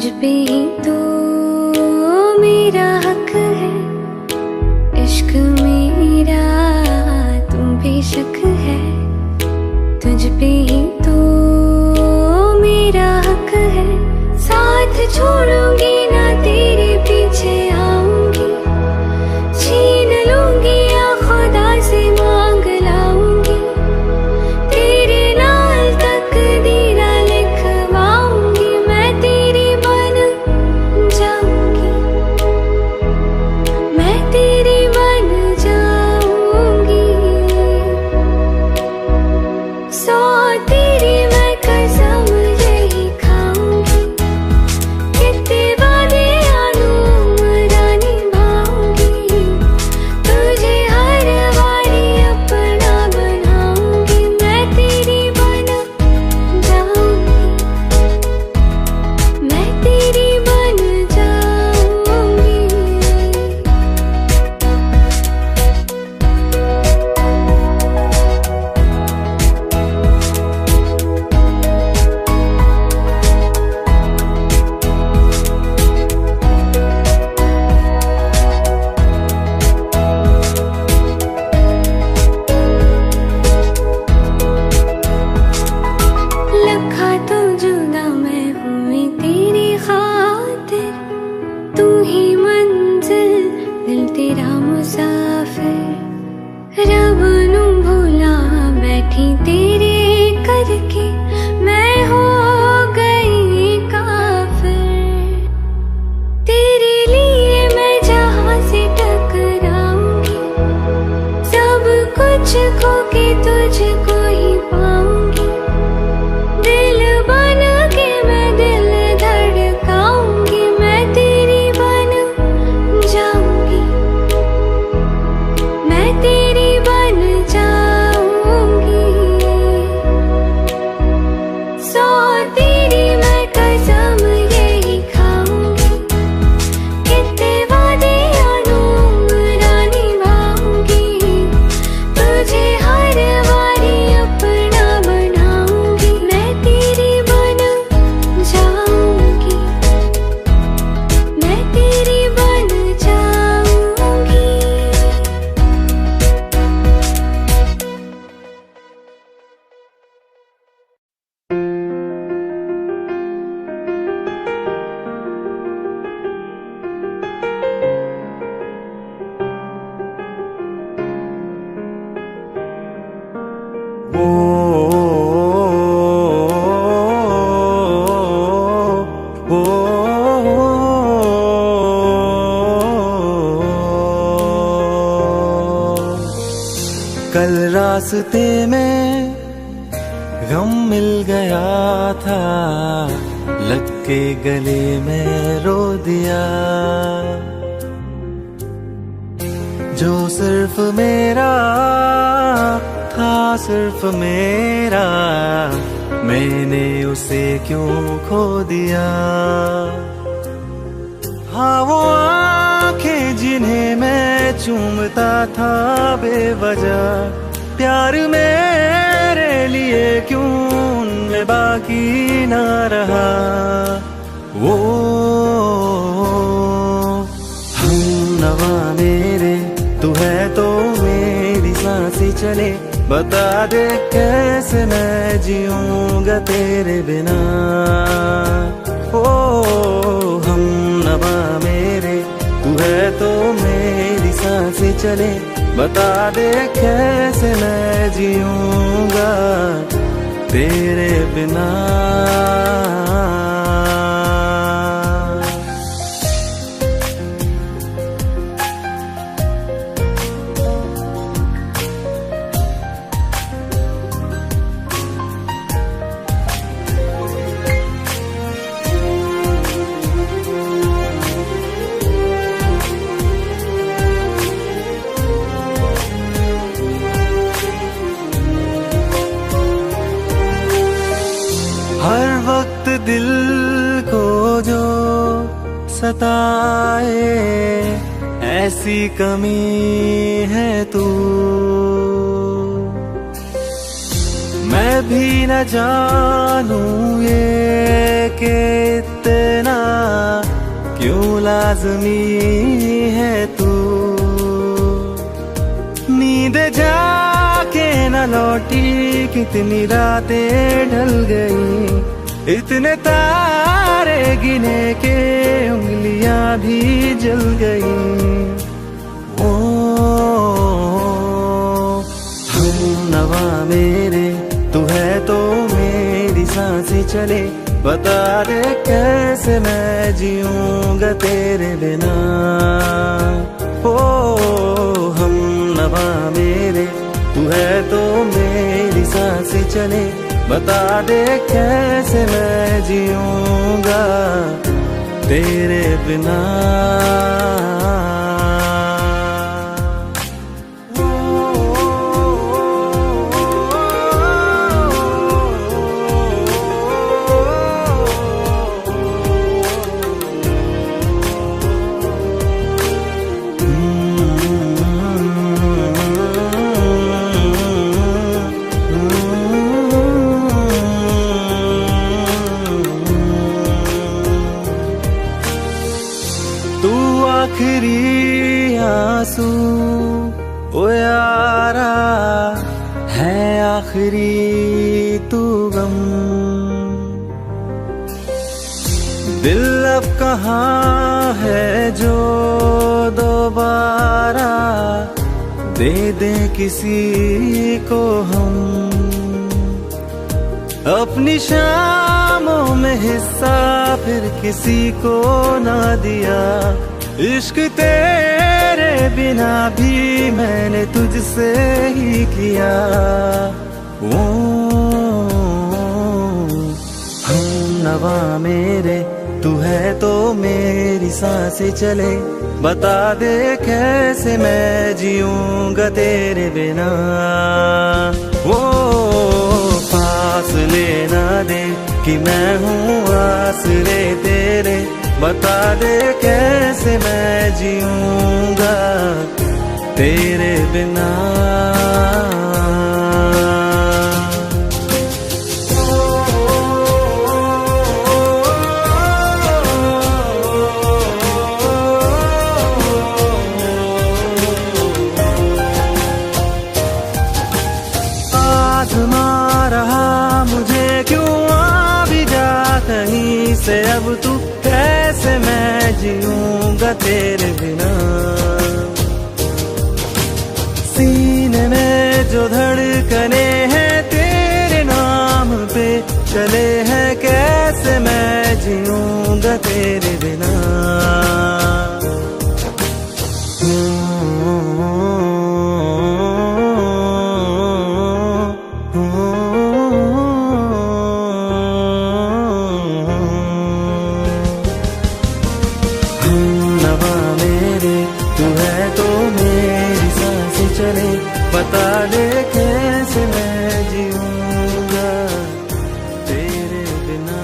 तुझ पे ही तो मेरा हक है, इश्क मेरा तुम बेशक है। तुझ पे ही तो मेरा हक है, साथ छोड़ूंगी ना तेरे पीछे आऊंगी, छीन लूंगी या खुदा से मांग लाऊंगी, तेरे नाल तकदीरा लिखवाऊंगी, मैं तेरी बन जाऊंगी, मैं तेरी बन जाऊंगी। सौ तेरी मैं कसम यही खाऊंगी, कितने वादे आनू उम्रा निभाऊंगी, तुझे हर बारी अपना बनाऊंगी, मैं तेरी बन जाऊंगी, मैं तेरी बन जाऊंगी। लखा तो जुदा मैं हुई तेरी खातिर, तू ही मंजिल दिल तेरा मुसाफिर, रब नू भुला बैठी तेरे करके, मैं हो गई काफिर, तेरे लिए मैं जहां से टकराऊंगी, सब कुछ खो के तुझको ही पाऊंगी, दिल बन के मैं दिल धड़काऊंगी, मैं तेरी बन जाऊंगी, मैं तेरी बन जाऊंगी। सौ तेरी मैं कसम यही खाऊंगी, कितने वादे आनू उम्रा निभाऊंगी, तुझे हर बारी अपना बनाऊंगी, मैं तेरी बन जाऊंगी, मैं तेरी बन जाऊंगी। ओ, ओ, कल रास्ते में गम मिल गया था, लग के गले में रो दिया, जो सिर्फ मेरा था, सिर्फ मेरा, मैंने उसे क्यों खो दिया। हाँ वो आंखें जिन्हें मैं चूमता था बेवजह, प्यार मेरे लिए क्यों उनमें बाकी ना रहा। वो हम नवा मेरे, तू है तो मेरी सांसें चले, बता दे कैसे मैं जीऊंगा तेरे बिना। ओ हम नवा मेरे, तू है तो मेरी सांसें चले, बता दे कैसे मैं जीऊंगा तेरे बिना। हर वक्त दिल को जो सताए, ऐसी कमी है तू। मैं भी न जानूं ये कि इतना लाज़मी है तू। नींद जाके न लौटी, कितनी रातें ढल गई, इतने तारे गिने के उंगलियां भी जल गई। ओ हमनवा मेरे, तू है तो मेरी सांसें चले, बता दे कैसे मैं जीऊंगा तेरे बिना। ओ हमनवा मेरे, तू है तो मेरी सांसें चले, बता दे कैसे मैं जीऊंगा तेरे बिना। आखिरी आंसू ओ यारा है, आखिरी तू गम। दिल अब कहाँ है जो दोबारा दे दे किसी को हम। अपनी शामों में हिस्सा फिर किसी को ना दिया, इश्क तेरे बिना भी मैंने तुझसे ही किया। ओ हमनवा मेरे, तू है तो मेरी सांसें चले, बता दे कैसे मैं जीऊंगा तेरे बिना। वो फासले ना दे कि मैं हूँ आसरे तेरे, बता दे कैसे मैं जीऊंगा तेरे बिना। आज़मा रहा मुझे क्यों आ भी जा कहीं से, अब तू कैसे मैं जीऊंगा तेरे बिना। सीने में जो धड़कने हैं तेरे नाम पे चले हैं, कैसे मैं जीऊंगा तेरे बिना। बता दे कैसे मैं जीऊंगा तेरे बिना।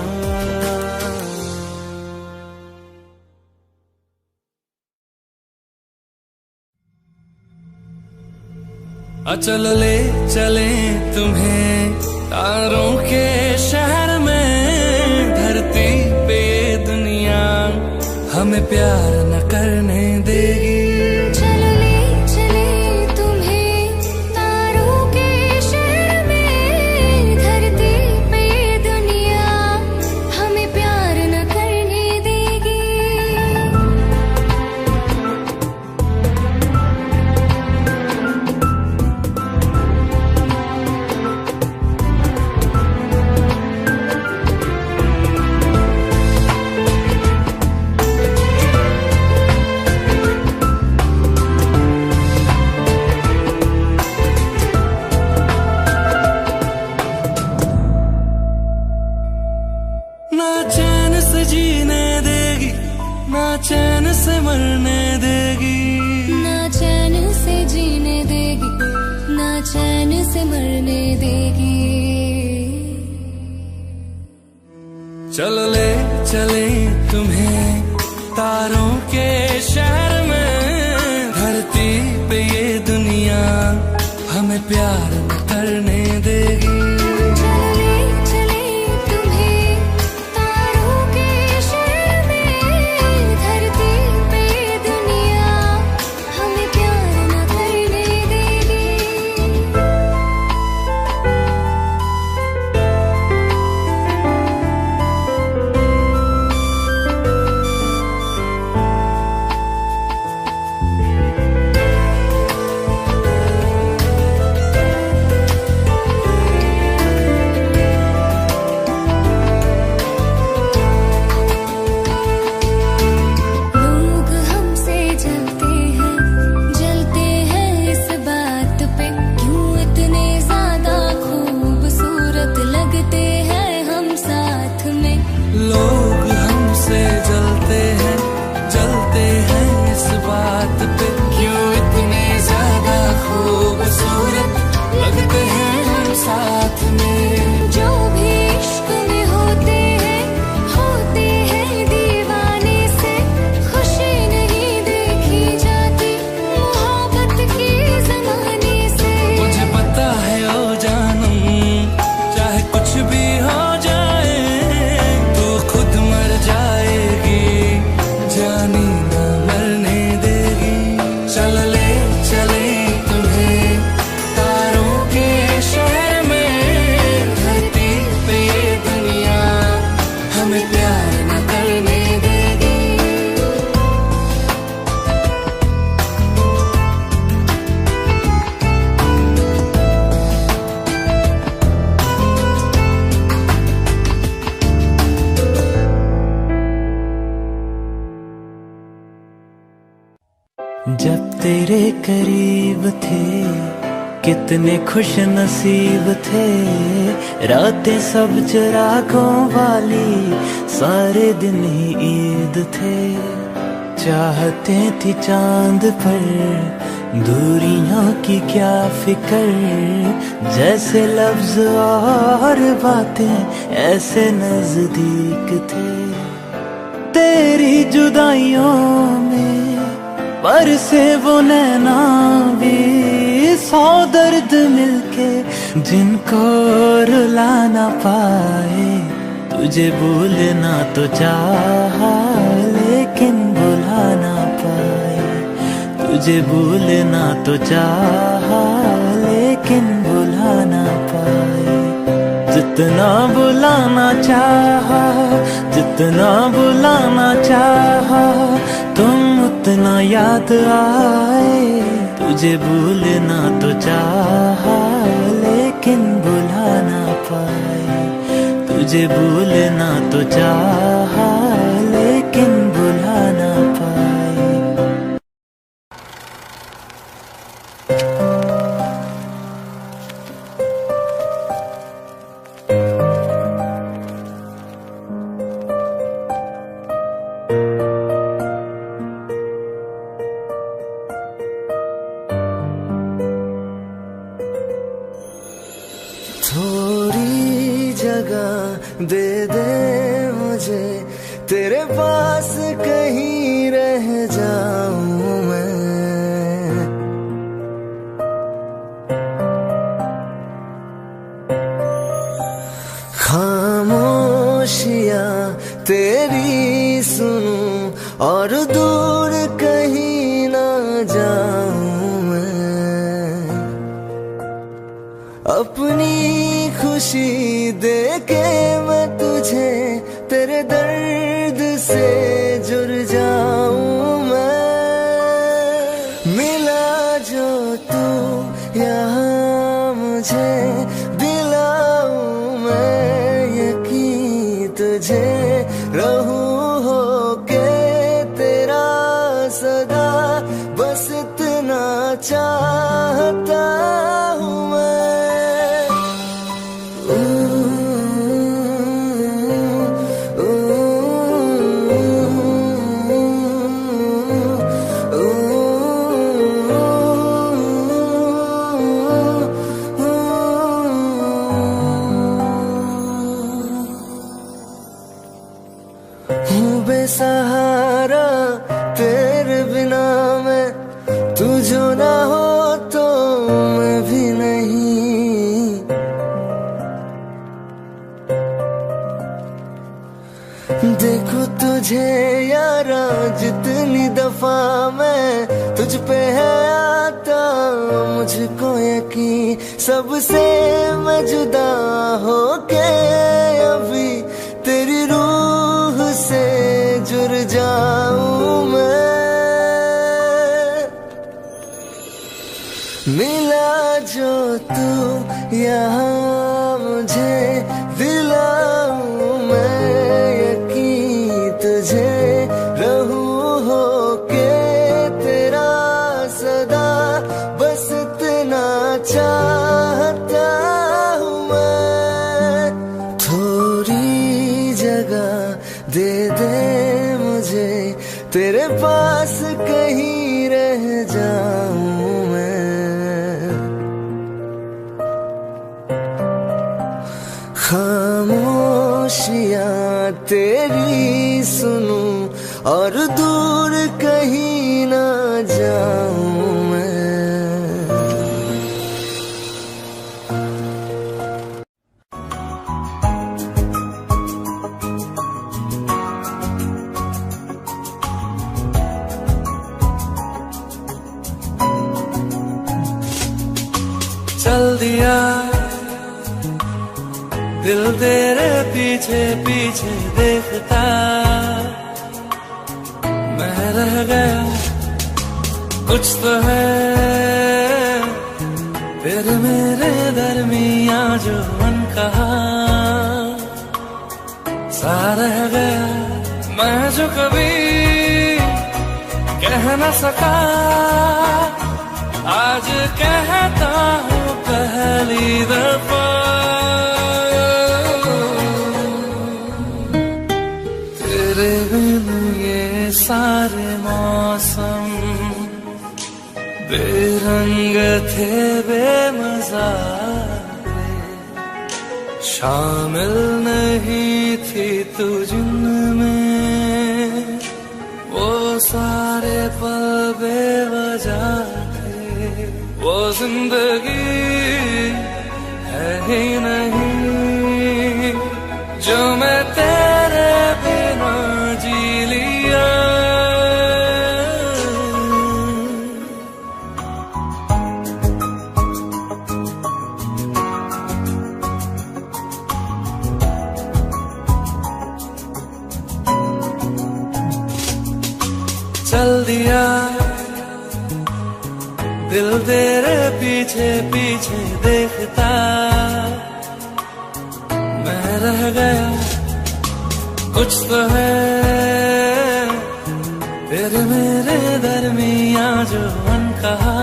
चलो ले चले तुम्हें तारों के शहर में, धरती पे ये दुनिया हमें प्यार न करने देगी। ना चैन से जीने देगी, ना चैन से मरने देगी, ना चैन से जीने देगी, ना चैन से मरने देगी। चलो ले चले तुम्हें तारों के शहर में, धरती पे ये दुनिया हमें प्यार न करने देगी। चले तुम्हें तारों के शहर में, धरती सूरत पे क्यों इतने ज्यादा खूबसूरत लगते हैं हम साथ में। जो भी इश्क में होते हैं दीवाने से, खुशी नहीं देखी जाती मोहब्बत के ज़माने से। मुझे पता है ओ जानम, चाहे कुछ भी हो जाए तो खुद मर जाएगी, जानी ना मरने देगी। चल ले चले तुम्हें तारों के शहर में, धरती पे ये दुनिया हमें प्यार न करने देगी। जब तेरे करीब थे कितने खुश नसीब थे, रातें सब चिरागों वाली, सारे दिन ही ईद थे। चाहते थी चांद पर दूरियों की क्या फिक्र, जैसे लफ्ज और बातें ऐसे नजदीक थे। तेरी जुदाइयों में पर से वो नैना भी, 100 दर्द मिलके जिनको रुला ना पाए। तुझे भूलना तो चाहा लेकिन भुला ना पाए, तुझे भूलना तो चाहा लेकिन भुला ना पाए। जितना बुलाना चाहा, जितना बुलाना चाहा, तुम उतना याद आए। तुझे भूलना तो चाहा लेकिन भुला ना पाए, तुझे भूलना तो चाहा लेकिन भुला ना पाए। थोड़ी जगह दे दे मुझे, तेरे पास कहीं रह जाऊं मैं। खामोशियां तेरी सुनूं और दूर कहीं ना जाऊं मैं। अपनी खुशी देके मैं तुझे तेरे दर्द से जुड़ जाऊं मैं। मिला जो तू यहाँ मुझे दिलाऊं मैं यकीन तुझे, रहूं होके तेरा सदा, बस इतना चाहता हूँ मैं। हूँ बेसहारा तेरे बिना मैं, तू जो ना हो तो मैं भी नहीं। देखो तुझे यारा जितनी दफा मैं तुझ पे है आता, मुझको यकीन सबसे मैं जुदा होके अभी तेरी रूह से जुड़ जाऊं मैं। मिला जो तू यहाँ मुझे दिलाऊं मैं यकीन तुझे, रहूं होके तेरा सदा, बस इतना चाहता हूँ मैं। थोड़ी जगह दे दे मुझे, तेरे पास कहीं रह जाऊं मैं। खामोशियां तेरी सुनूं और दूर कहीं ना जाऊं मैं। चल दिया दिल तेरे पीछे पीछे देखता, मैं रह गया कुछ तो है फिर मेरे दरमियां जो मन कहा सा रह गया। मैं जो कभी कह न सका आज कहता हूँ पहली दफा। तेरे बिन ये सारे मौसम बेरंग थे बेमजा थे, शामिल नहीं थी तू जिनमें वो सारे पल बेवजह थे। वो जिंदगी है ही नहीं जो मैं तेरे बिना जी लिया। चल दिया दिल तेरे पीछे पीछे देखता, मैं रह गया कुछ तो है फिर मेरे दरमियां जो मन कहा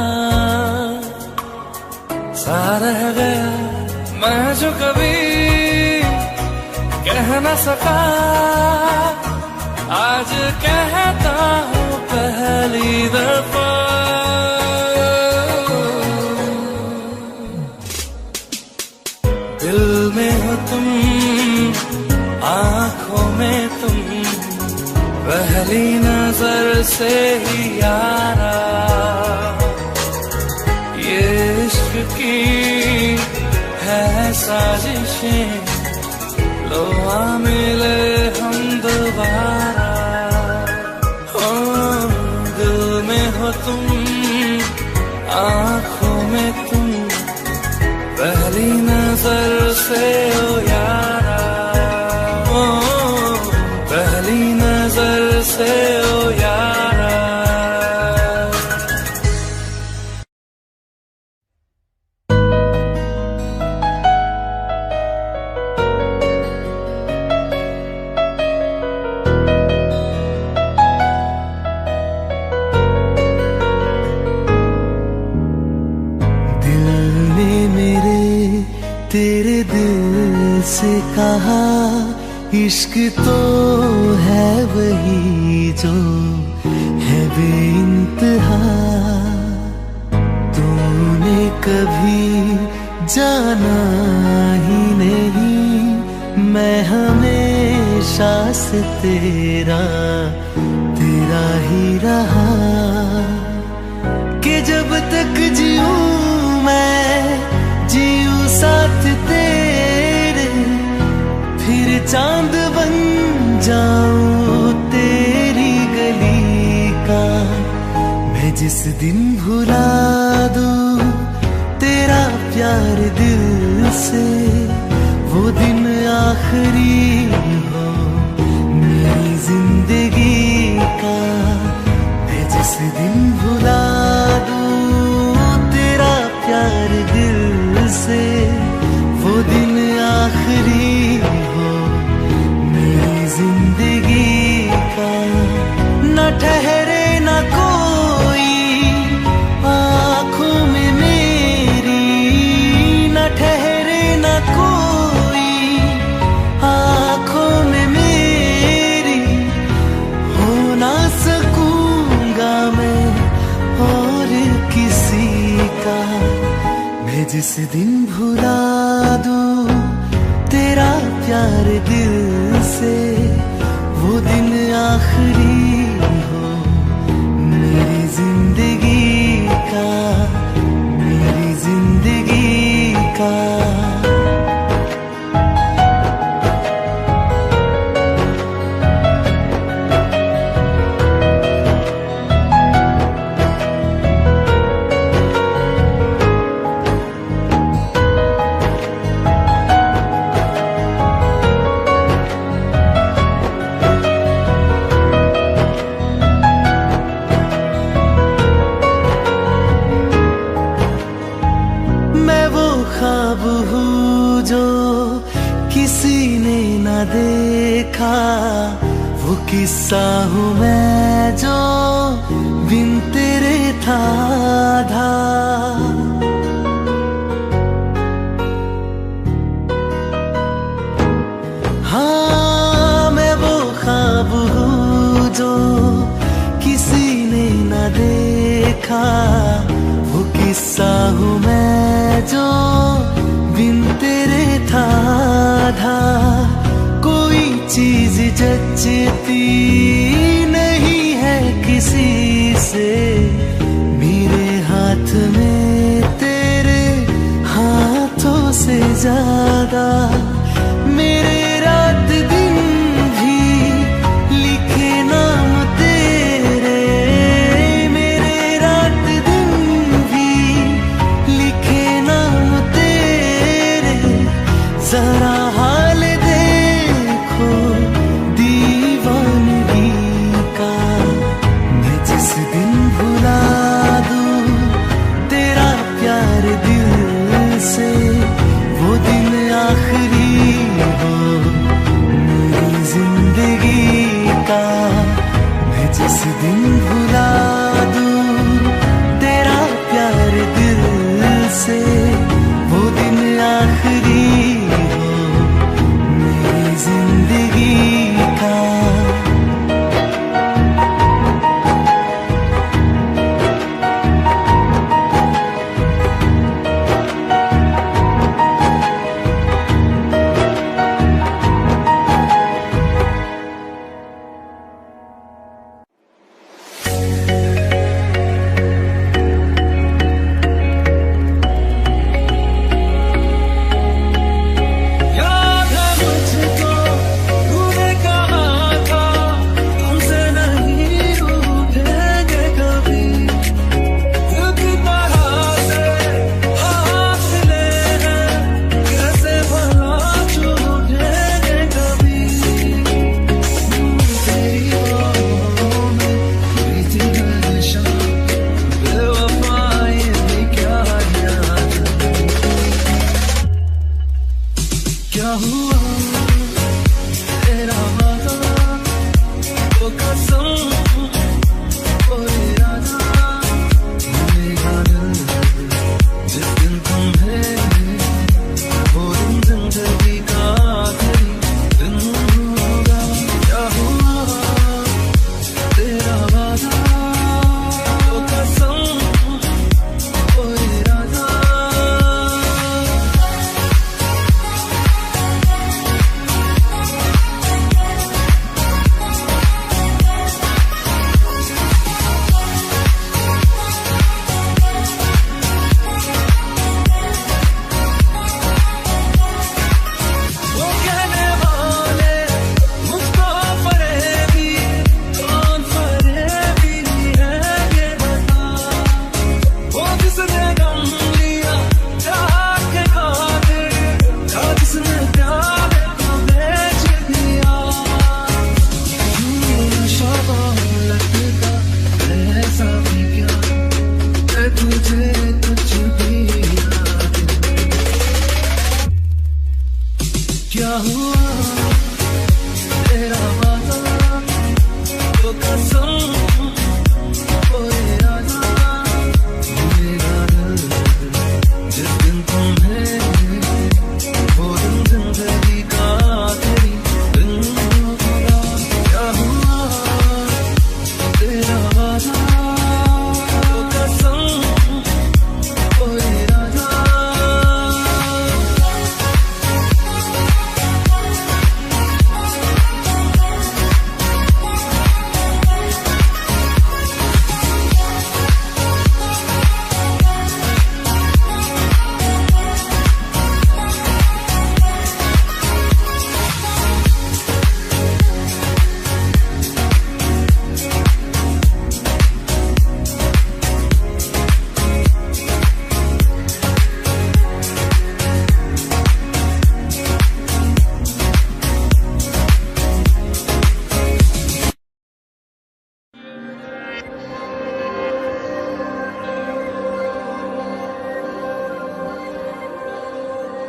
सा रह गया। मैं जो कभी कह न सका आज कहता हूँ पहली दफा। दिल में हो तुम आँखों में तुम पहली नजर से ही यारा। ये इश्क की है साजिशें लो आ मिले हम दोबारा। हो दिल में हो तुम आँखों में तुम पहली नजर से ओ यारा। ओ पहली नजर से ओ यारा। तेरे दिल से कहा इश्क तो है वही जो है बेइंतहा। तूने कभी जाना ही नहीं मैं हमेशा से तेरा ही रहा। कि जब तक जीऊं मैं जीऊं साथ तेरे फिर चांद बन जाऊं तेरी गली का। मैं जिस दिन भुला दूं तेरा प्यार दिल से वो दिन आखिरी हो मेरी जिंदगी का। मैं जिस दिन भुला दूं तेरा प्यार दिल से वो दिन आखिरी हो मेरी जिंदगी का। न ठहरे न कोई आँखों में मेरी, न ठहरे न कोई आँखों में मेरी, हो ना सके जिस दिन भुला दूं तेरा प्यार दिल से, वो दिन आखिरी हो मेरी जिंदगी का, मेरी जिंदगी का। ख्वाब हूँ जो किसी ने न देखा, वो किस्सा हूँ मैं जो बिन तेरे था आधा। हाँ मैं वो ख्वाब हूँ जो किसी ने न देखा, वो किस्सा हूँ मैं जो बिन तेरे था आधा। कोई चीज जचती नहीं है किसी से, मेरे हाथ में तेरे हाथों से ज्यादा। मेरे रात दिन भी लिखे नाम तेरे, मेरे रात दिन भी लिखे नाम तेरे। जरा हाल देखो दीवानगी का, मैं जिस दिन भुला दूं तेरा प्यार दिल से, वो दिन आखिरी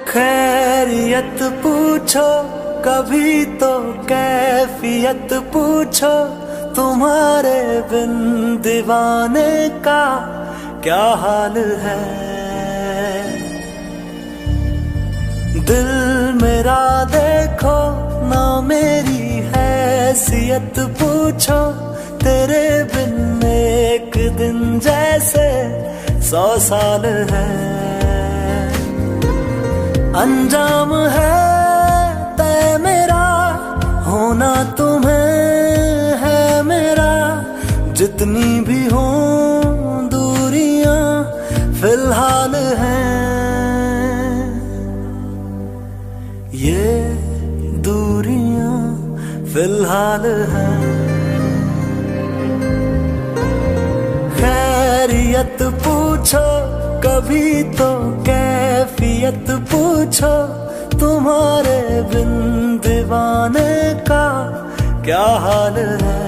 खैरियत पूछो कभी तो कैफियत पूछो, तुम्हारे बिन दीवाने का क्या हाल है। दिल मेरा देखो ना मेरी हैसियत पूछो, तेरे बिन एक दिन जैसे 100 साल है। अंजाम है तय मेरा, होना तुम्हें है मेरा, जितनी भी हो दूरियां फिलहाल हैं। ये दूरियां फिलहाल हैं। खैरियत पूछो कभी तो कैफियत पूछो, तुम्हारे बिन दीवाने का क्या हाल है।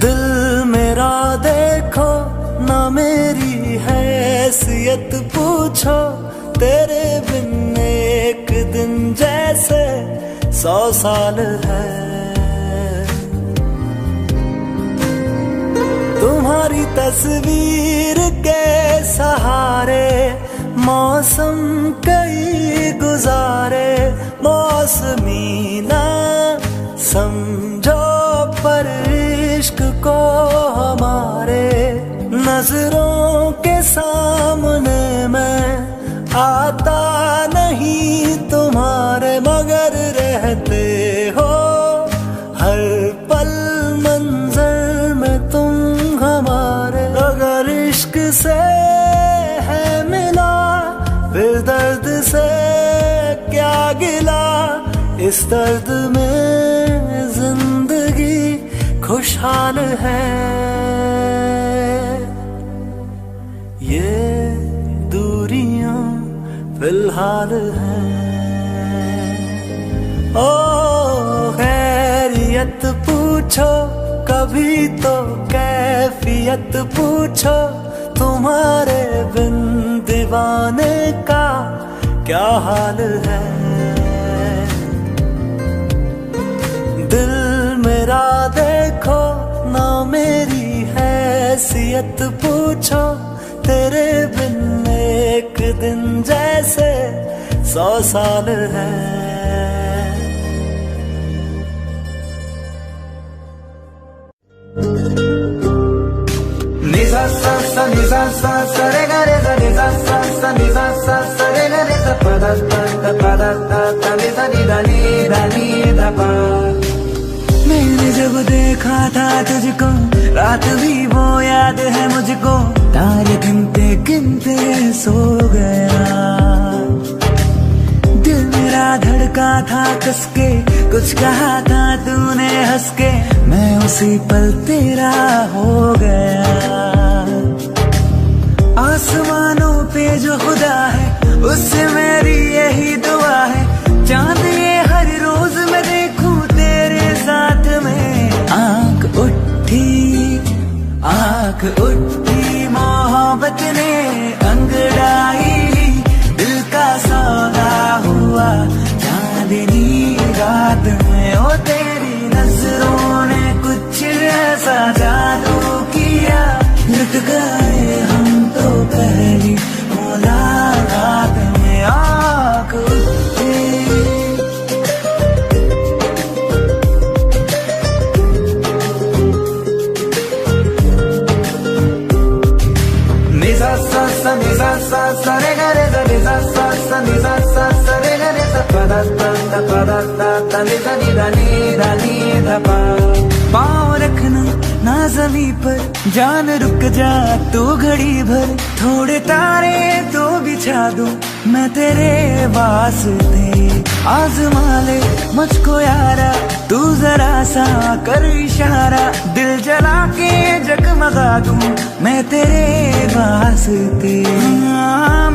दिल मेरा देखो ना मेरी हैसियत पूछो, तेरे बिन एक दिन जैसे 100 साल है। तुम्हारी तस्वीर के सहारे मौसम कई गुजारे, मौसमी ना समझो पर इश्क को हमारे। नजरों के सामने मैं आता नहीं तुम्हारे, मगर रहते हो हर पल मंजर में तुम हमारे। अगर इश्क से है मिला फिर दर्द से क्या गिला, इस दर्द में जिंदगी खुशहाल है। ये दूरियां फिलहाल हैं। ओ खैरियत पूछो कभी तो कैफियत पूछो, तुम्हारे बिन दीवाने का क्या हाल है। दिल मेरा देखो ना मेरी हैसियत पूछो, तेरे बिन एक दिन जैसे 100 साल है। Nisa sa sa nisa sa sa re ga re sa nisa sa sa nisa sa sa re ga re sa pa da ta ni sa ni da ni da pa। मैंने जब देखा था तुझको रात भी वो याद है मुझको, तारे गिनते गिनते सो गया। दिल मेरा धड़का था कसके, कुछ कहा था तूने हंस के, मैं उसी पल तेरा हो गया। आसमानों पे जो खुदा है उससे मेरी यही दुआ है, चांद ये हर रोज मैं देखूं तेरे साथ में। आंख उठी मोहब्बत ने अंगड़ाई ली, दिल का सौदा हुआ चांदनी रात में। ओ तेरी नजरों ने कुछ ऐसा जादू किया, लुट गए हम तो पहली मुलाकात में। आँख उठी Nisa sa sa nisa sa sa re ga re sa nisa sa sa nisa sa sa re ga re sa pa da ta ni da ni da pa। पाँव रखना ना ज़मीं पर, जान रुक जा तू घड़ी भर, थोड़े तारे तो बिछा दूं मैं तेरे वास्ते। आज़मा ले मुझको यारा तू जरा सा कर इशारा, दिल जला के जगमगा दूं मैं तेरे वास्ते।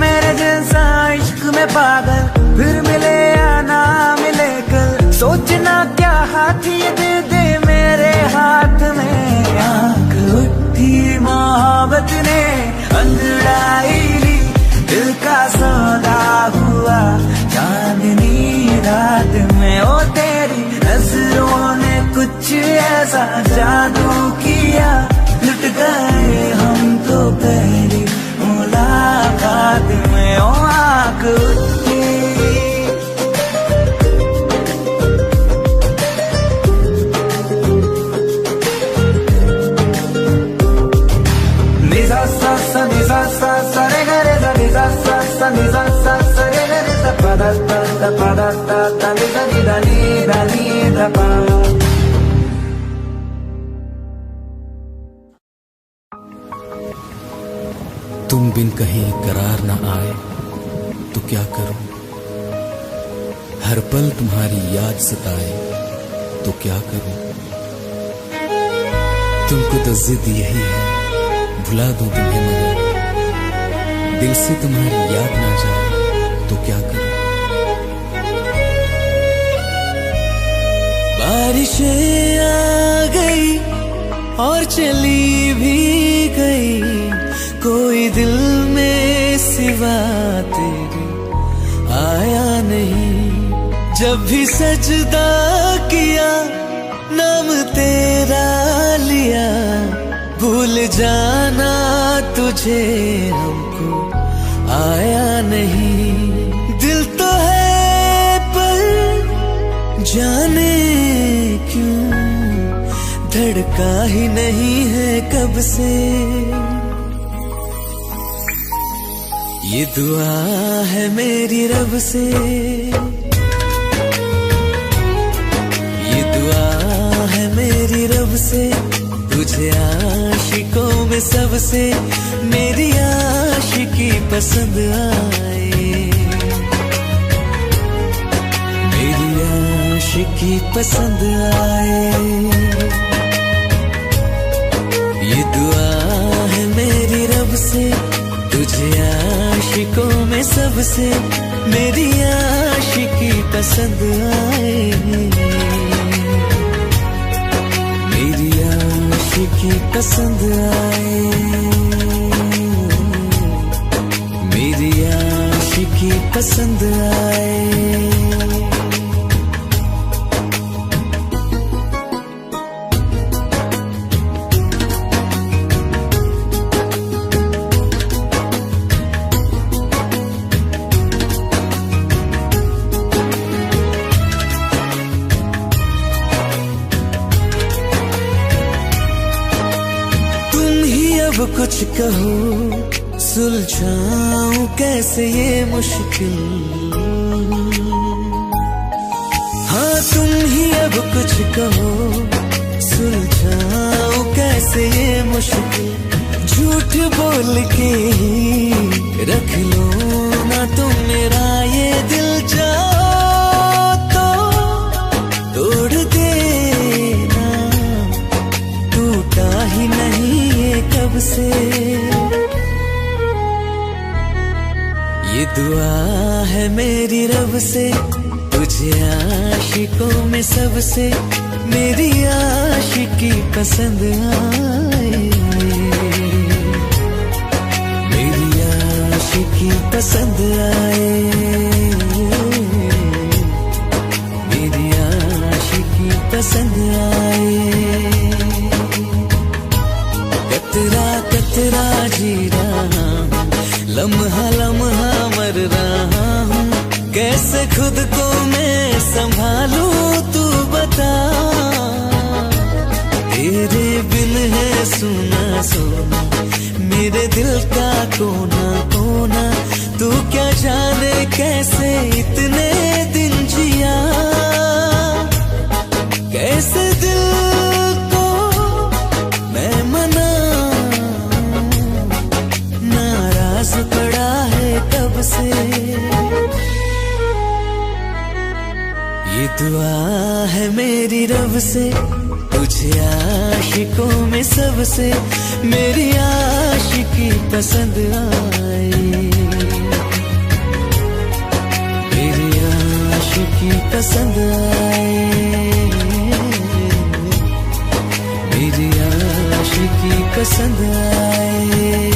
मेरे जैसा इश्क में पागल फिर मिले या ना मिले कल, सोचना क्या हाथ ये दे दे मेरे हाथ में। आँख उठी मोहब्बत ने अंगड़ाई ली, दिल का सौदा हुआ चांदनी रात में। ओ तेरी नजरों ने कुछ ऐसा जादू किया, लुट गए हम तो पहली मुलाकात में। ओ आँख उठती निजा सा सा निजा सा सा रे गा रे सा निजा सा सा निजा सा सा रे गा रे सा पा दा ता निजा नी दा पा। तुम बिन कहीं करार न आए तो क्या करूं, हर पल तुम्हारी याद सताए तो क्या करूं। तुमको तो जिद यही है भुला दूं तुम्हें, मगर दिल से तुम्हारी याद ना जाए तो क्या करूं। बारिशें आ गई और चली भी गई, कोई दिल में सिवा तेरे आया नहीं। जब भी सजदा किया नाम तेरा लिया, भूल जाना तुझे हमको आया नहीं। दिल तो है पर जाने क्यों धड़का ही नहीं है कब से। ये दुआ है मेरी रब से, ये दुआ है मेरी रब से, तुझे आशिकों में सबसे मेरी आशिकी पसंद आए, मेरी आशिकी पसंद आए। ये दुआ है मेरी रब से, तुझे आशिकों में सबसे मेरी आशिकी पसंद आए, मेरी आशिकी पसंद आए, मेरी आशिकी पसंद आए। अब कुछ कहो सुलझाऊं कैसे ये मुश्किल, हाँ तुम ही अब कुछ कहो सुलझाऊं कैसे ये मुश्किल। झूठ बोल के ही रख लो ना तुम मेरा ये दिल, जाओ तो तोड़ देना, टूटा ही नहीं कब से। ये दुआ है मेरी रब से, तुझे आशिकों में सबसे मेरी आशिकी पसंद आए, मेरी आशिकी पसंद आए, मेरी आशिकी पसंद आए। कतरा कतरा जी रहा हूँ, लम्हा लम्हा मर रहा हूँ, कैसे खुद को मैं संभालूं तू बता। तेरे बिन है सुना सोना मेरे दिल का कोना कोना, तू क्या जाने कैसे इतने दिन जिया, कैसे दिल को मैं मना, नाराज पड़ा है कब से। ये दुआ है मेरी रब से, तुझे आशिकों में सबसे मेरी आशिकी पसंद आए, मेरी आशिकी पसंद आए, मेरी आशिकी पसंद आए,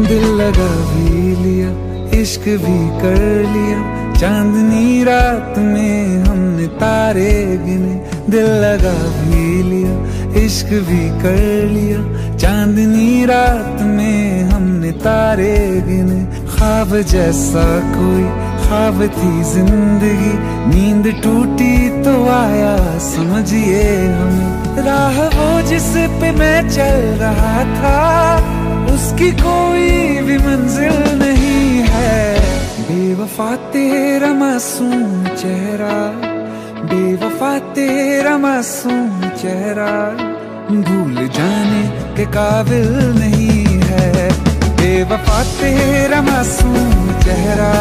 दिल लगा भी लिया, इश्क भी कर लिया, चांदनी रात में हमने तारे गिने। दिल लगा भी लिया, इश्क भी कर लिया, चांदनी रात में हमने तारे गिने। ख्वाब जैसा कोई ख्वाब थी जिंदगी, नींद टूटी तो आया समझिए हमें। राह वो जिस पे मैं चल रहा था, उसकी कोई भी मंजिल नहीं है। बेवफा तेरा मासूम चेहरा, बेवफा तेरा मासूम चेहरा, भूल जाने के काबिल नहीं है। बेवफा तेरा मासूम चेहरा,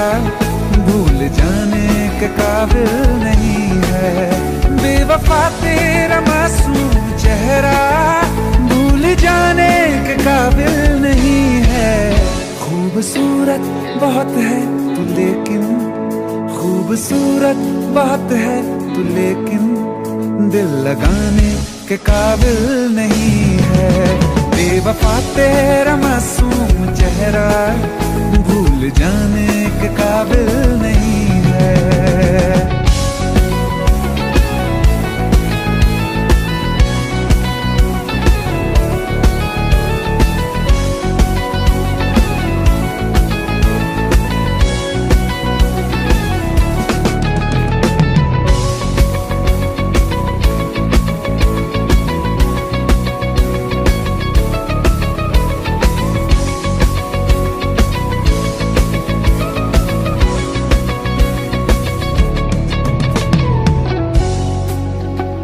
भूल जाने के काबिल नहीं है। बेवफा तेरा मासूम चेहरा, भूल जाने के काबिल नहीं है। खूबसूरत बहुत है तू लेकिन, खूबसूरत बहुत है तू लेकिन, दिल लगाने के काबिल नहीं है। बेवफा तेरा मासूम चेहरा, भूल जाने के काबिल नहीं है।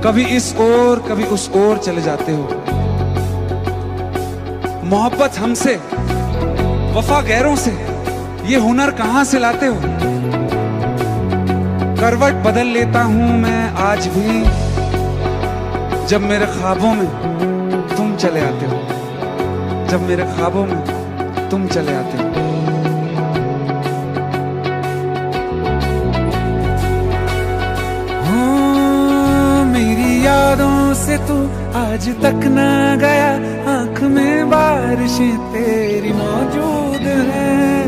कभी इस ओर कभी उस ओर चले जाते हो। मोहब्बत हमसे, वफा गैरों से, ये हुनर कहां से लाते हो? करवट बदल लेता हूं मैं आज भी, जब मेरे ख्वाबों में तुम चले आते हो, जब मेरे ख्वाबों में तुम चले आते हो। मेरी यादों से तू आज तक ना गया, आंख में बारिशें तेरी मौजूद हैं।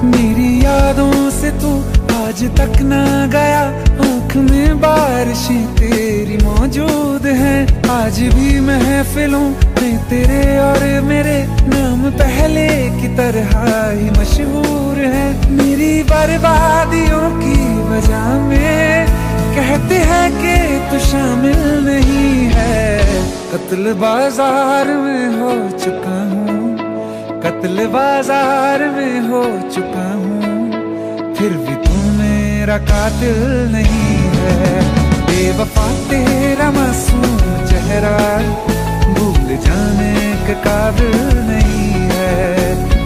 मेरी यादों से तू आज तक ना गया, आंख में बारिशें तेरी मौजूद हैं। आज भी महफिलों में तेरे और मेरे नाम पहले की तरह ही मशहूर है। मेरी बर्बादियों की वजह में कहते हैं कि तू शामिल नहीं है। कत्ल बाजार में हो चुका हूँ, कत्ल बाजार में हो चुका हूँ, फिर भी तू मेरा कातिल नहीं है। बेवफा तेरा मासूम चेहरा भूल जाने के काबिल नहीं है।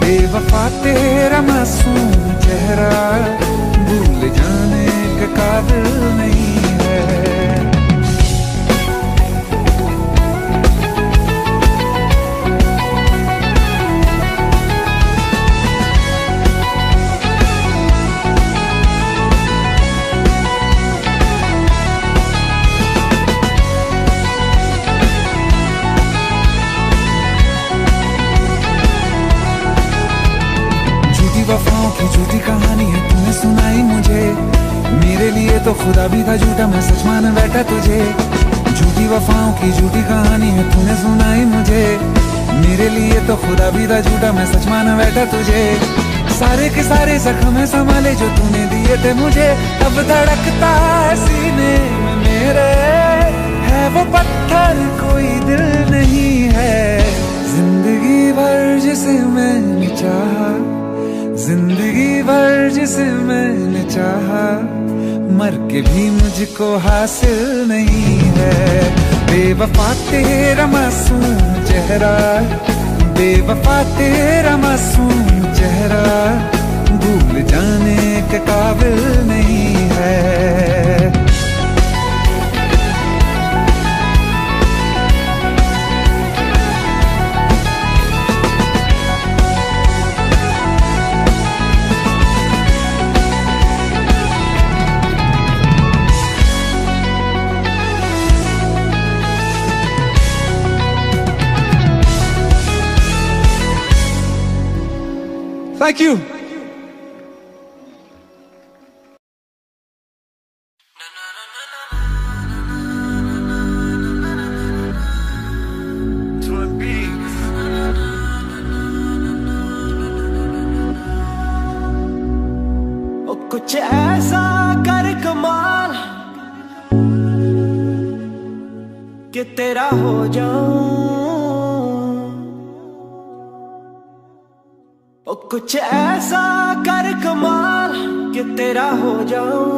बेवफा तेरा मासूम चेहरा भूल जाने के काबिल नहीं है। वफाओं की झूठी कहानी है तूने सुनाई मुझे, मेरे लिए तो खुदा भी था झूठा, मैं सच मान बैठा तुझे। झूठी वफाओं की झूठी कहानी है तूने सुनाई मुझे, मेरे लिए तो खुदा भी था झूठा, मैं सच मान बैठा तुझे। सारे के सारे जख्म संभाले जो तूने दिए थे मुझे, अब धड़कता है सीने में मेरे, है वो पत्थर कोई दिल नहीं है। जिंदगी भर जिसे मैंने चाहा, जिंदगी भर जिसे मैंने चाहा, मर के भी मुझको हासिल नहीं है। बेवफा तेरा मासूम चेहरा, बेवफा तेरा मासूम चेहरा भूल जाने के काबिल नहीं है। Thank you. कुछ ऐसा कर कमाल कि तेरा हो जाऊं, ओ कुछ ऐसा कर कमाल कि तेरा हो जाऊं।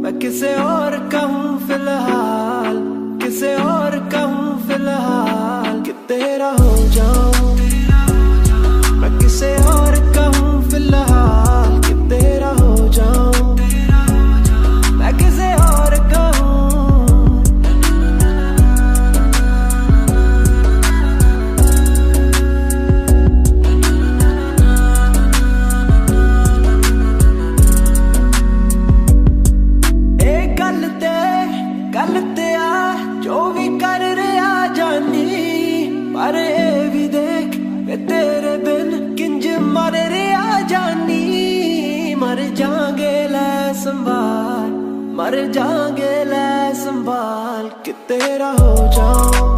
मैं किसे और कहूँ फिलहाल, किसे और कहूँ फिलहाल कि तेरा हो जाऊं। मैं किसे और कहूँ फिलहाल कि तेरा हो जाऊं। मैं किसे और कहूँ। गल ते आ जो भी कर रहा जानी, पर ये भी देख तेरे बिन किंज मर रहा जानी। मर जाएंगे ले संभाल, मर जाएंगे ले संभाल कि तेरा हो जाऊं।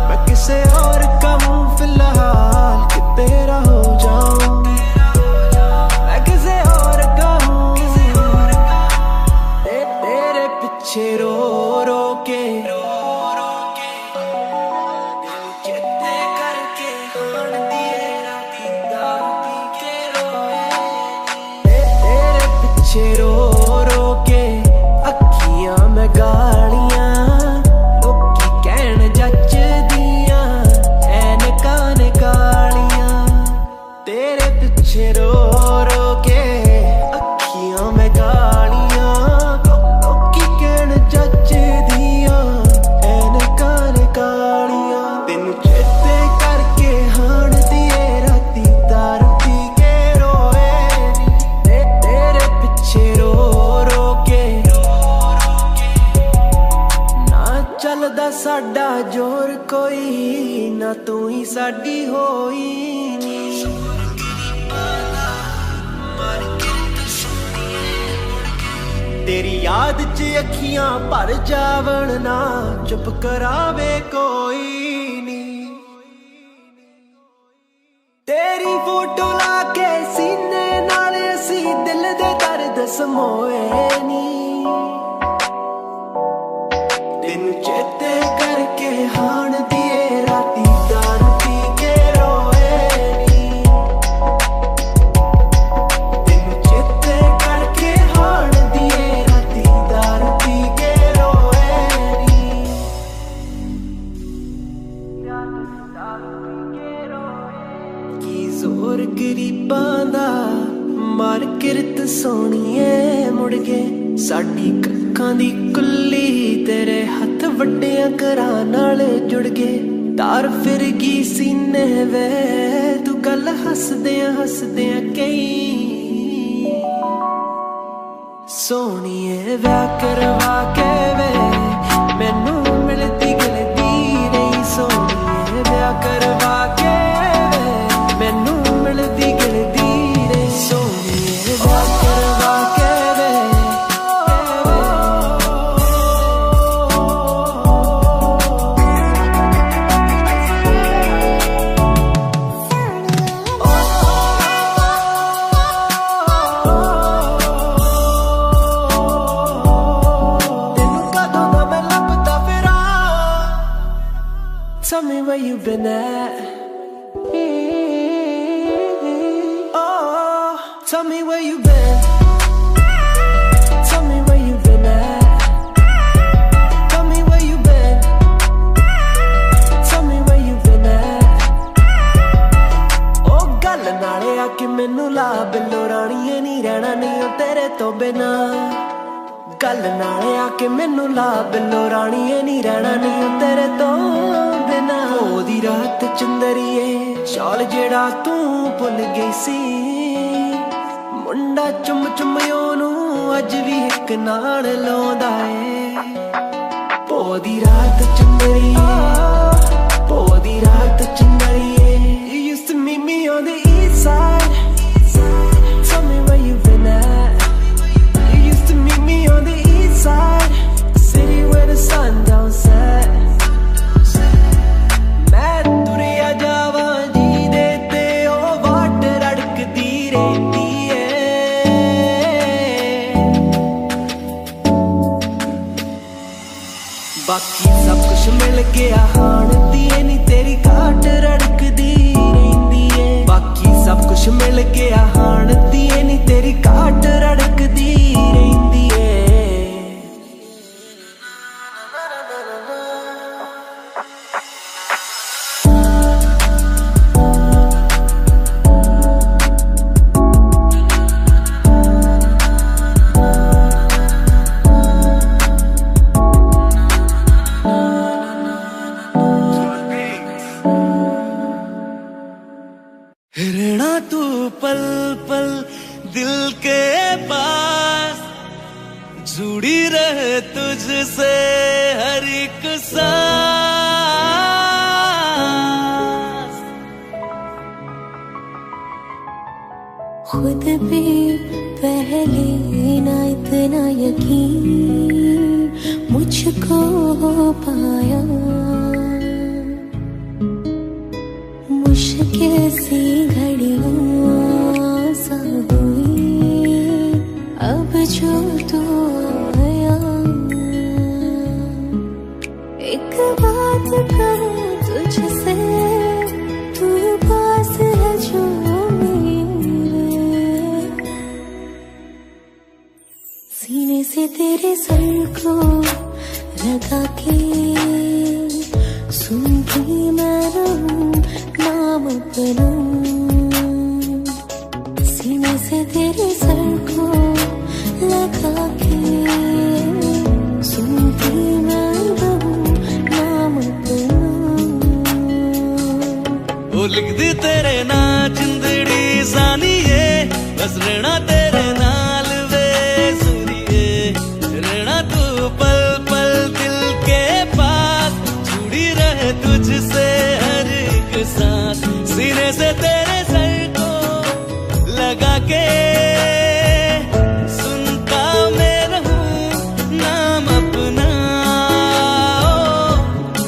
मैं किसे और कहूँ फिलहाल कि तेरा हो जाऊं। मैं किसे और कहूँ। तेरे पीछे रो रो के दिल चेते करके खान दिए राती दा। पिछे रो रो के अखियां में गालियां लोकी कहन जच दियां ऐनकां ने कालियां तेरे पिछे रो रो के अखियां में गालियां लोकी कहन जच दियां ऐनकां ने कालियां तेनू चेते करके हाण दिए राती दारू पी के रोए नी तेरे पिछे रो रो के ना चलदा साडा जोर कोई ना तू ही साडी होई नी तेरी याद च अखियां भर जावण ना चुप करावे कोई नी तेरी फोटो लाके सीने नाल असी दिल दे दर्द समोए नी तेनू चेते करके हाण दिए राती दारू पी के रोए नी तेनू चेते करके हाण दिए राती दारू पी के रोए नी की जोर गरीबां दा मार किरत सोहणीए मुड़ गए साडी कक्खां दी कुल्ली तेरे हथ वड्डियां घरां नाल जुड़ गए तार फिर गई सीने वे तू गल हसदियां कई सोहणीए व्याह करवा के वे मैनू मिलदी गिलदी नहीं सोहणीए व्याह करवा के वे मैनू मिलदी गिलदी नहीं सोहणीए व्याह करवा के वे Tell me where you been at. Oh, tell me where you been. Tell me where you been at. Tell me where you been. Tell me where you been at. Oh, गल नाले आके मैनू ला बिल्लो राणीए नी रहना नहीं ओ तेरे तो बिना गल नाले आके मैनू ला बिल्लो राणीए नी रहना नहीं ओ तेरे तो बिना ओदी रात चंदरीए शाल जेड़ा तू भुल गई सी मुंडा चुम चुम ओनू अज भी एक नाल लाउंदा ए ओदी रात चंदरीए ओदी रात चंदरीए You used to meet me on the east side. Tell me where you been at. You used to meet me on the east side, city where the sun don't set. मैं तुरिया जावा जी देते ओ वाट रड़कदी रहती है बाकी सब कुछ मिल गया हाण दिए नी तेरी घाट रड़कदी रहती है बाकी सब कुछ मिल गया हाण दिए नी तेरी घाट रड़कदी रहती है रहना तू पल पल दिल के पास जुड़ी रहे तुझसे हर एक सांस खुद पे पहले ना इतना यकीन मुझको हो पाया मुश्किल सी घड़ियां सा हुई अब जो तू आया एक बात कहूँ तुझसे तू पास है जो मेरे तेरे सर को लगा के सुनती मैं रहूं नाम अपना। सीने से तेरे सर को लगा के सुनती मैं रहूं नाम अपना। वो लिख दी तेरे ना जिंदड़ी सानिए, बस रहना तेरे नाल वे सुनिए। रहना तू पल पल दिल के पास, जुड़ी रहे तुझसे हर एक सांस। सीने से तेरे सर को लगा के सुनता मैं रहूं नाम अपना।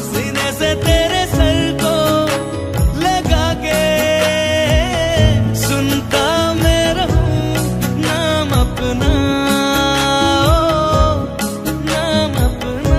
सीने से तेरे सर को लगा के सुनता मैं रहूं नाम अपना, नाम अपना।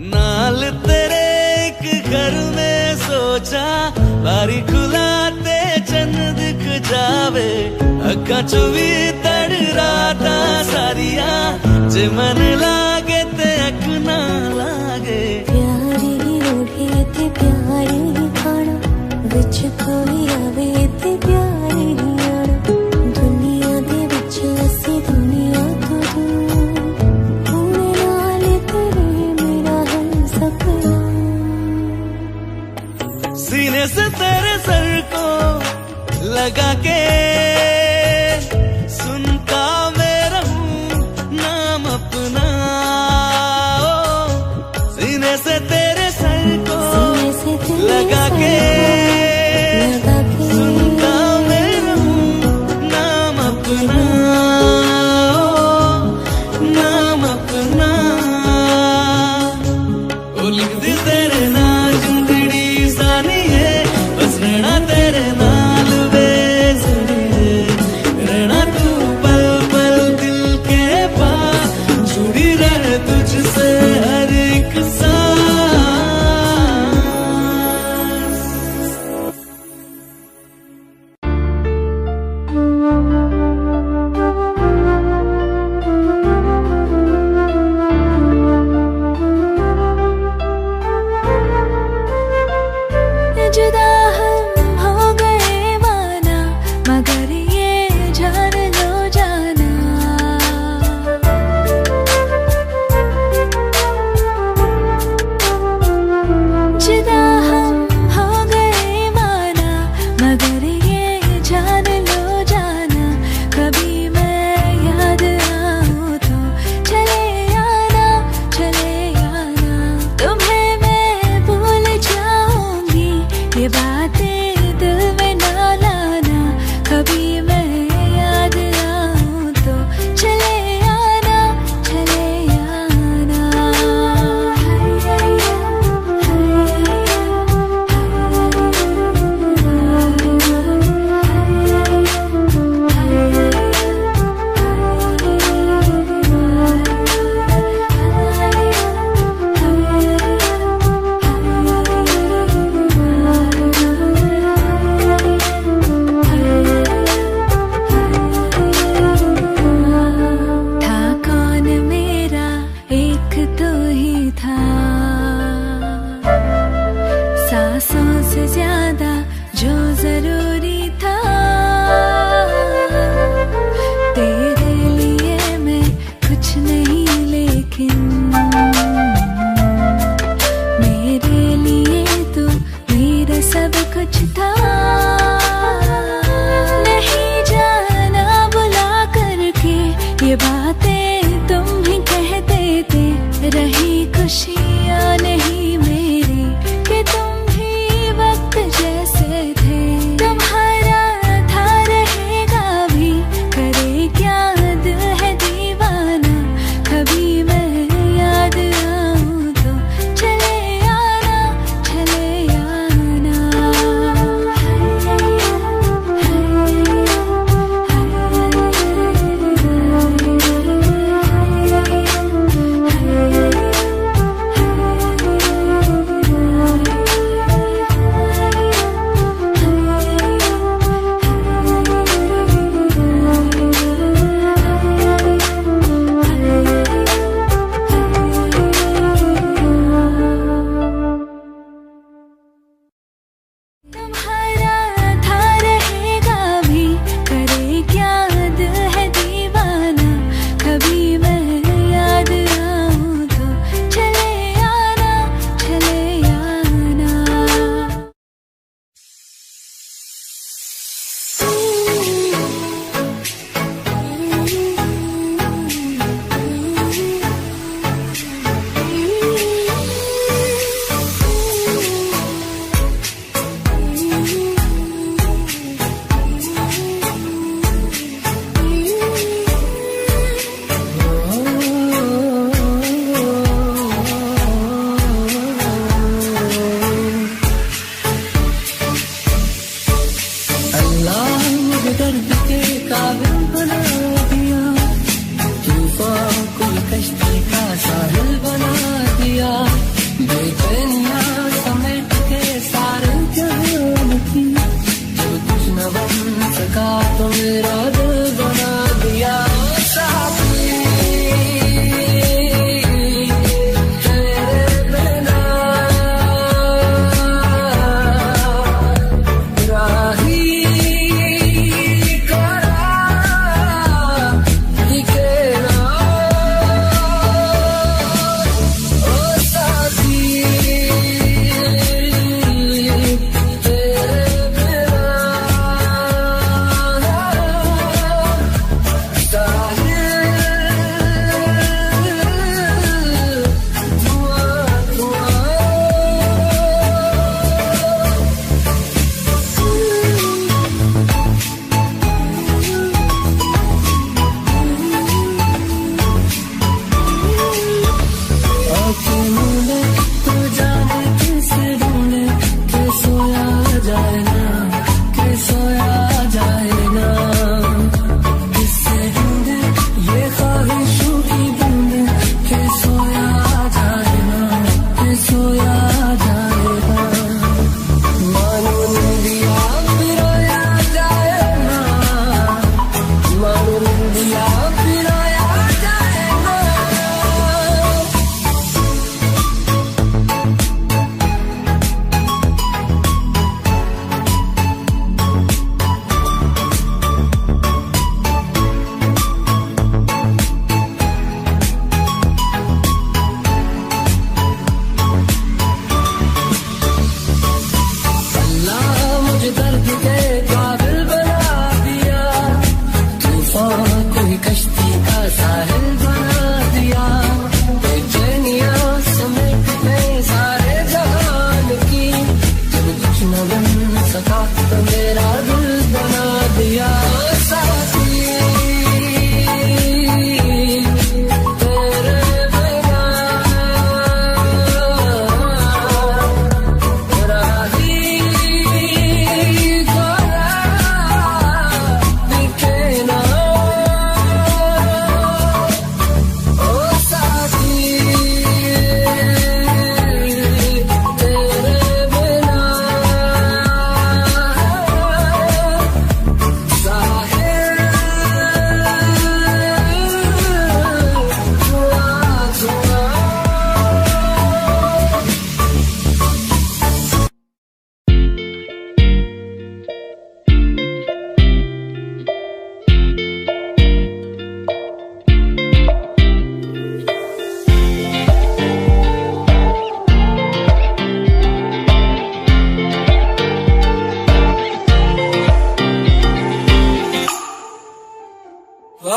नाल तेरे एक घर में सोचा, बारी खुलाते चंद दिख जावे। अखा चो भी तड़ राता सारिया, जे मन लागे ते अख ना लागे। प्यारी रोहे ते प्यारी खाना, विच कोई आवे ते प्यारी आना। दुनिया दे विच असी दुनिया तो दूर, होने नाल तेरे मेरा है सपना। सीने से तेरे सर को लगा के सुनता मैं रहूं नाम अपना। सीने से तेरे सर को लगा के सुनता मैं रहूं नाम अपना, नाम अपना। ओ लिख दी तेरे ना जिंदड़ी सानिए, बस रहना तेरे नाल वे सुनिए। रहना तू पल पल दिल के पास, जुड़ी रहे तुझसे हर एक सांस। जुदा हम हो गए माना, मगर ये जान लो जाना। जुदा हम हो गए माना, मगर ये जान लो जाना। कभी मैं याद आऊं तो चले आना, चले आना। तुम्हें मैं भूल जाऊंगी, ये बातें दिल में ना लाना। कभी मैं याद आऊं तो चले आना, चले आना। था कौन मेरा एक तो ही था, सांसों से ज्यादा जो जरूरी था। तेरे लिए मैं कुछ नहीं, लेकिन मेरे लिए तो मेरा सब कुछ था। नहीं जाना बुला करके ये बातें तुम ही कहते थे। रही खुशियाँ नहीं मेरी कि तुम भी वक्त जैसे थे।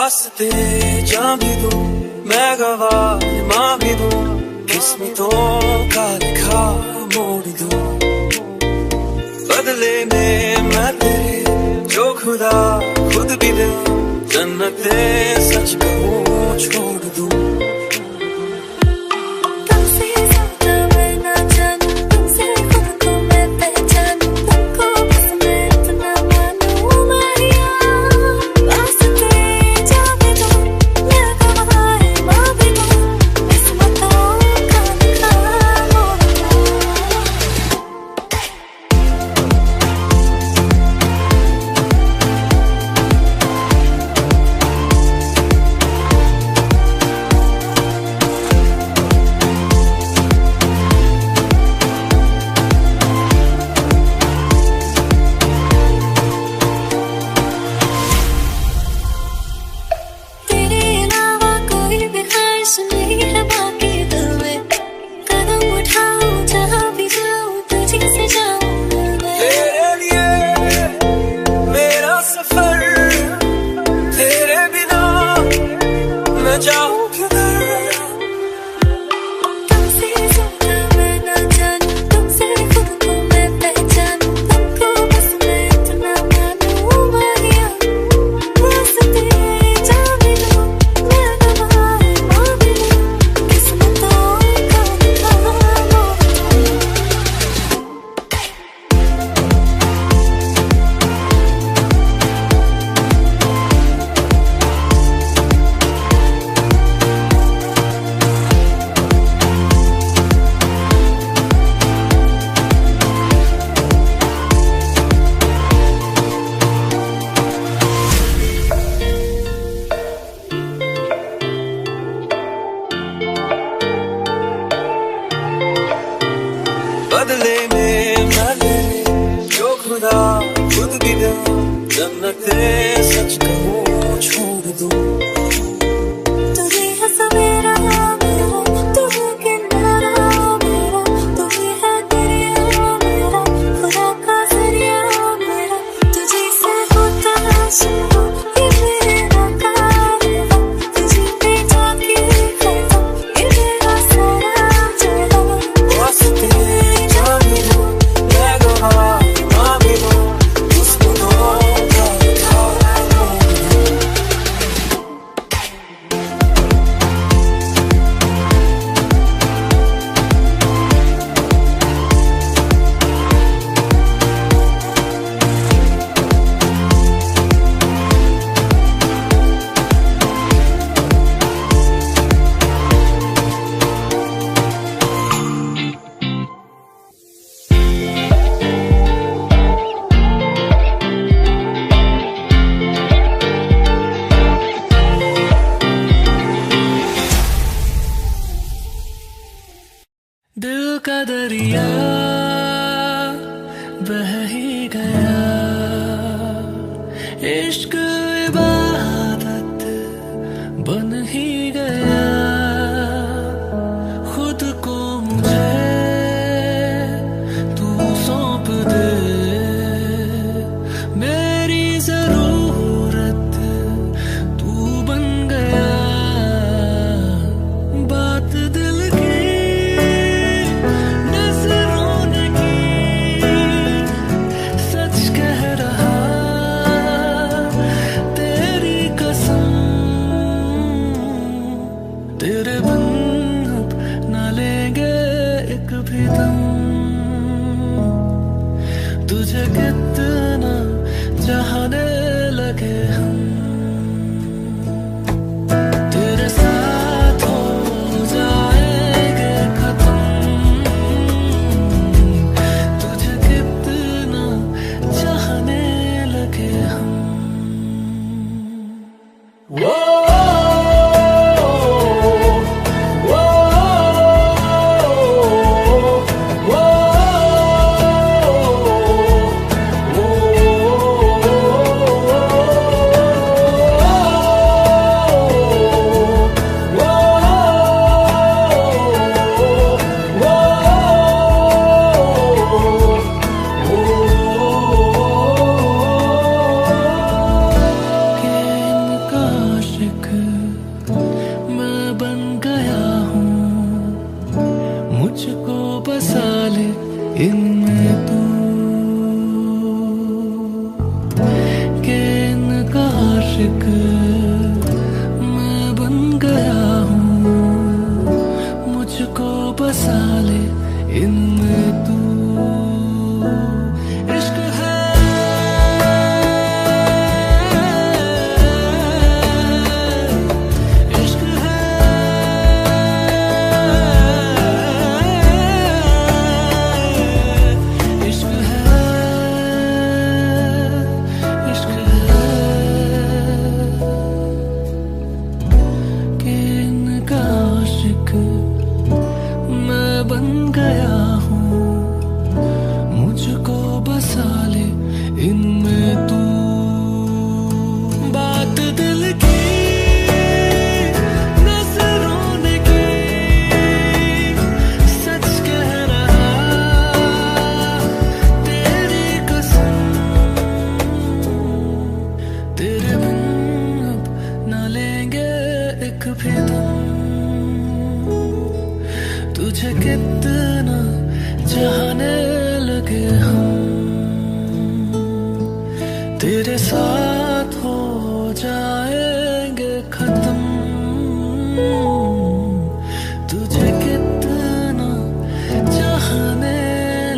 वास्ते जान भी दूं मैं गवाह मां भी दूं किस्मतों का लिखा मोड़ दूं बदले में मैं तेरे जो खुदा खुद भी दे जन्नते सच कहूं छोड़ दूं बदले में मैं जो खुदा खुद भी दे जन्नते सच कहूं छोड़ दूं तुझे है सवेरा मेरा तू है किनारा मेरा तू ही है दरिया मेरा खुदा का जरिया मेरा तुझे से होता शुरू ये मेरा कारवां तुझे पे जाके कहता ये मेरा सारा जहां वास्ते जान भी दूं मैं गवाह मां भी दूं किस्मतों का लिखा मोड़ दूं दिल का दरिया बह ही गया इश्क इबादत बन ही गया खुद को मुझे तू सौंप दे मेरी जरूरत तू बन गया बात दिल की तेरे बिन अब न लेंगे एक भी दम तुझे कितना चाहने लगे हम तेरे साथ हो जाएंगे खत्म तुझे कितना चाहने लगे हम वो Oh मुझको बसा ले इनमें तू, के इनका आशिक मैं बन गया हूँ, मुझको बसा ले इनमें तू। इश्क है इश्क है इश्क है इश्क है कि इनका आशिक मैं बन गया हूँ, मुझको बसा ले इनमें तू। बात दिल की नजरों ने की, सच कह रहा तेरी कसम, तेरे बिन अब न लेंगे एक भी दम। तुझे कितना चाहने लगे हम, तेरे साथ हो जाएंगे खत्म। तुझे कितना चाहने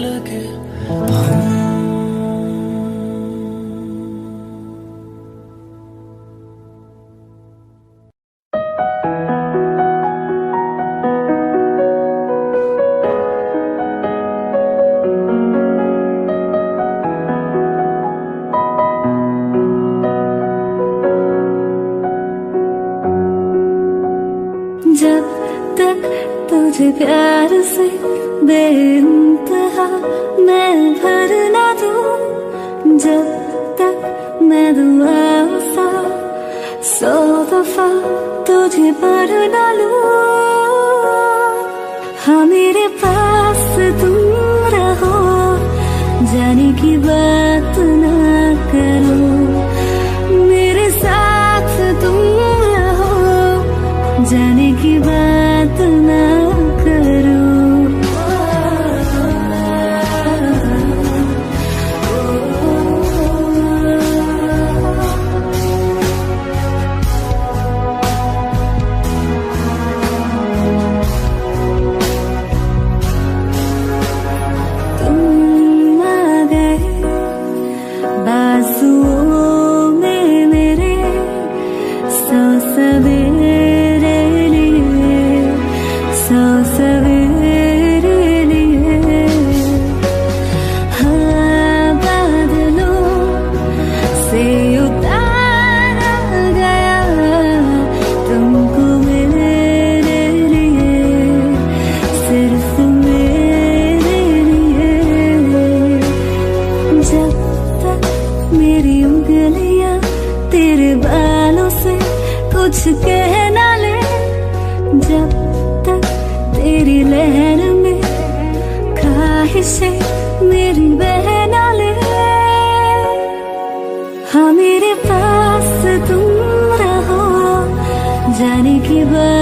लगे हम। जब तक तुझे प्यार से बेइंतहा मैं भर ना दूं, जब तक मैं दुआ सा 100 दफा तुझे पढ़ ना लूं। हाँ मेरे पास तुम रहो, जाने की बात ना करो, मेरे साथ तुम रहो, जाने की बात ना करो। तुम आ गए बाजुओं में मेरे, 100 सवेरे लिए, 100 सवेरे लिए। हाँ बादलों से उतारा गया तुमको मेरे लिए, सिर्फ मेरे लिए। जब तक मेरी उंगलियां तेरे बालों से कुछ कह ना ले, जब तक तेरी लहर में ख्वाहिशें मेरी बह ना ले। हाँ मेरे पास तुम रहो, जाने की बात